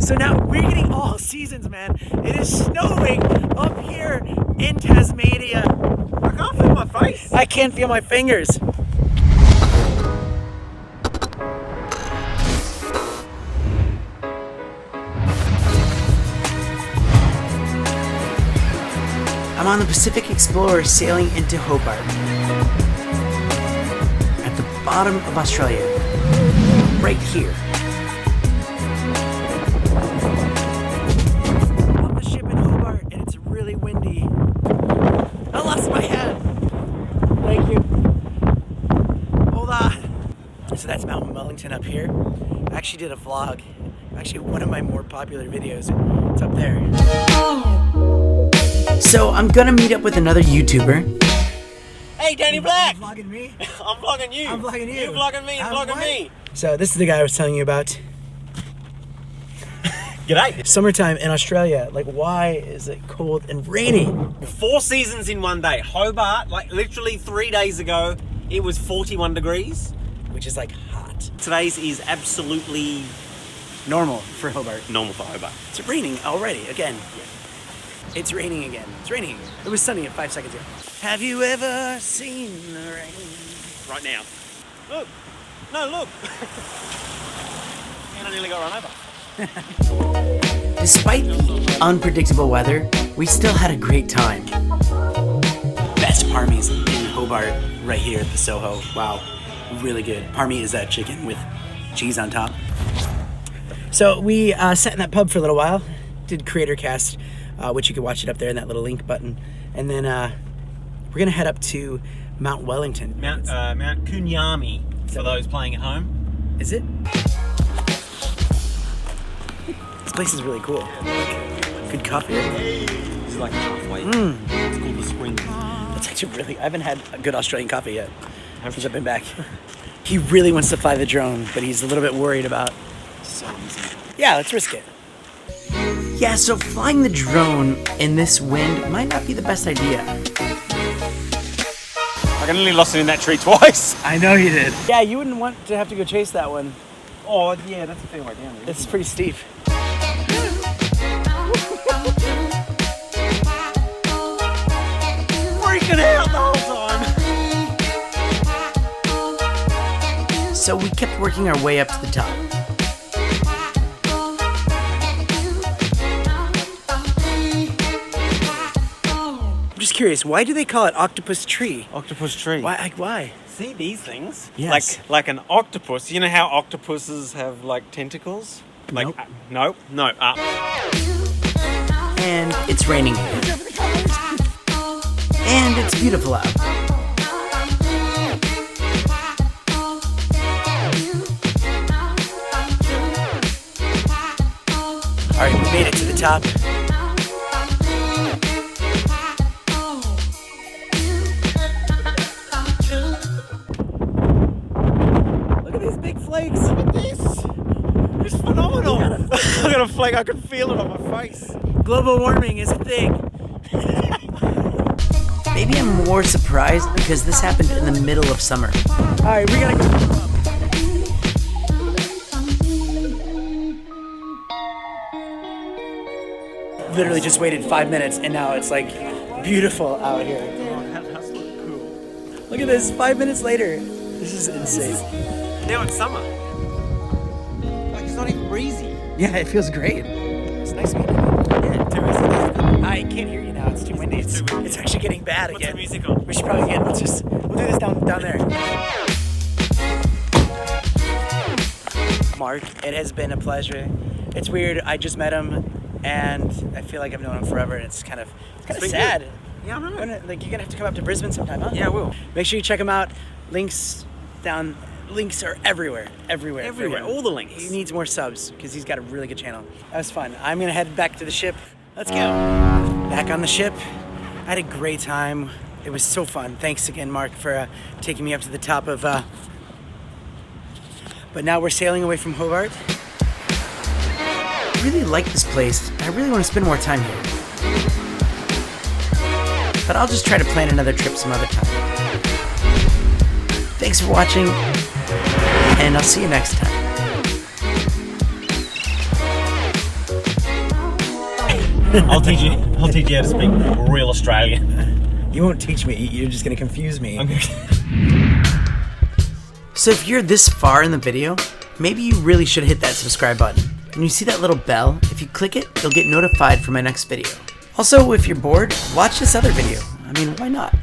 So now we're getting all seasons, man. It is snowing up here in Tasmania. I can't feel my face. I can't feel my fingers. I'm on the Pacific Explorer sailing into Hobart, at the bottom of Australia, right here. I'm on the ship in Hobart and it's really windy. I lost my hat. Thank you. Hold on. So that's Mount Wellington up here. I actually did a vlog. Actually, one of my more popular videos. It's up there. So I'm gonna meet up with another YouTuber. Hey, Danny Black! You vlogging me? I'm vlogging you. I'm vlogging you. You're vlogging me. You're vlogging me. So this is the guy I was telling you about. G'day. Summertime in Australia. Like, why is it cold and rainy? 4 seasons in one day. Hobart, like literally 3 days ago, it was 41 degrees. Which is like hot. Today's is absolutely Normal for Hobart. normal for Hobart. It's raining already, again. It's raining again. It's raining again. It was sunny 5 seconds ago. Have you ever seen the rain? Right now. Look. No, look. And I nearly got run over. Despite the unpredictable weather, we still had a great time. Best parmies in Hobart, right here at the Soho. Wow, really good. Parmy is that chicken with cheese on top. So we sat in that pub for a little while, did Creator Cast, which you can watch it up there in that little link button. And then we're gonna head up to Mount Wellington. Mount Kunyami, for those playing at home. Is it? This place is really cool. Like, good coffee. This is like halfway. It's called the Spring. That's actually really, I haven't had a good Australian coffee yet since I've been back. He really wants to fly the drone, but he's a little bit worried about. So easy. Yeah, let's risk it. Yeah, so flying the drone in this wind might not be the best idea. I nearly lost it in that tree twice. I know you did. Yeah, you wouldn't want to have to go chase that one. Oh, yeah, that's a fair way down there. It's pretty steep. Freaking out the whole time. So we kept working our way up to the top. I'm just curious, why do they call it Octopus Tree? Octopus tree. Why? Like, why? See these things? Yes. Like an octopus. You know how octopuses have like tentacles? Like Nope. no, up. And it's raining. And it's beautiful out. All right, we made it to the top. Look at these big flakes. Look at this. It's phenomenal. I got a flake. I can feel it on my face. Global warming is a thing. Maybe I'm more surprised because this happened in the middle of summer. All right, we gotta go. Literally just waited 5 minutes and now it's like beautiful out here. That's cool. Look at this, 5 minutes later. This is insane. Now it's summer. Like it's not even breezy. Yeah, it feels great. It's nice meeting you. Yeah, too easy. I can't hear you now, it's too windy. It's actually getting bad What's again. the music on? We should probably get, we'll do this down there. Mark, it has been a pleasure. It's weird, I just met him and I feel like I've known him forever and it's kind of sad. Yeah, I know. Like, you're gonna have to come up to Brisbane sometime, huh? Yeah, I will. Make sure you check him out. Links are everywhere. Everywhere. All the links. He needs more subs because he's got a really good channel. That was fun. I'm gonna head back to the ship. Let's go. Back on the ship. I had a great time. It was so fun. Thanks again, Mark, for taking me up to the top of. But now we're sailing away from Hobart. I really like this place. I really want to spend more time here. But I'll just try to plan another trip some other time. Thanks for watching, and I'll see you next time. I'll teach you how to speak real Australian. You won't teach me. You're just gonna confuse me. Okay. So if you're this far in the video, maybe you really should hit that subscribe button. And you see that little bell? If you click it, you'll get notified for my next video. Also, if you're bored, watch this other video. I mean, why not?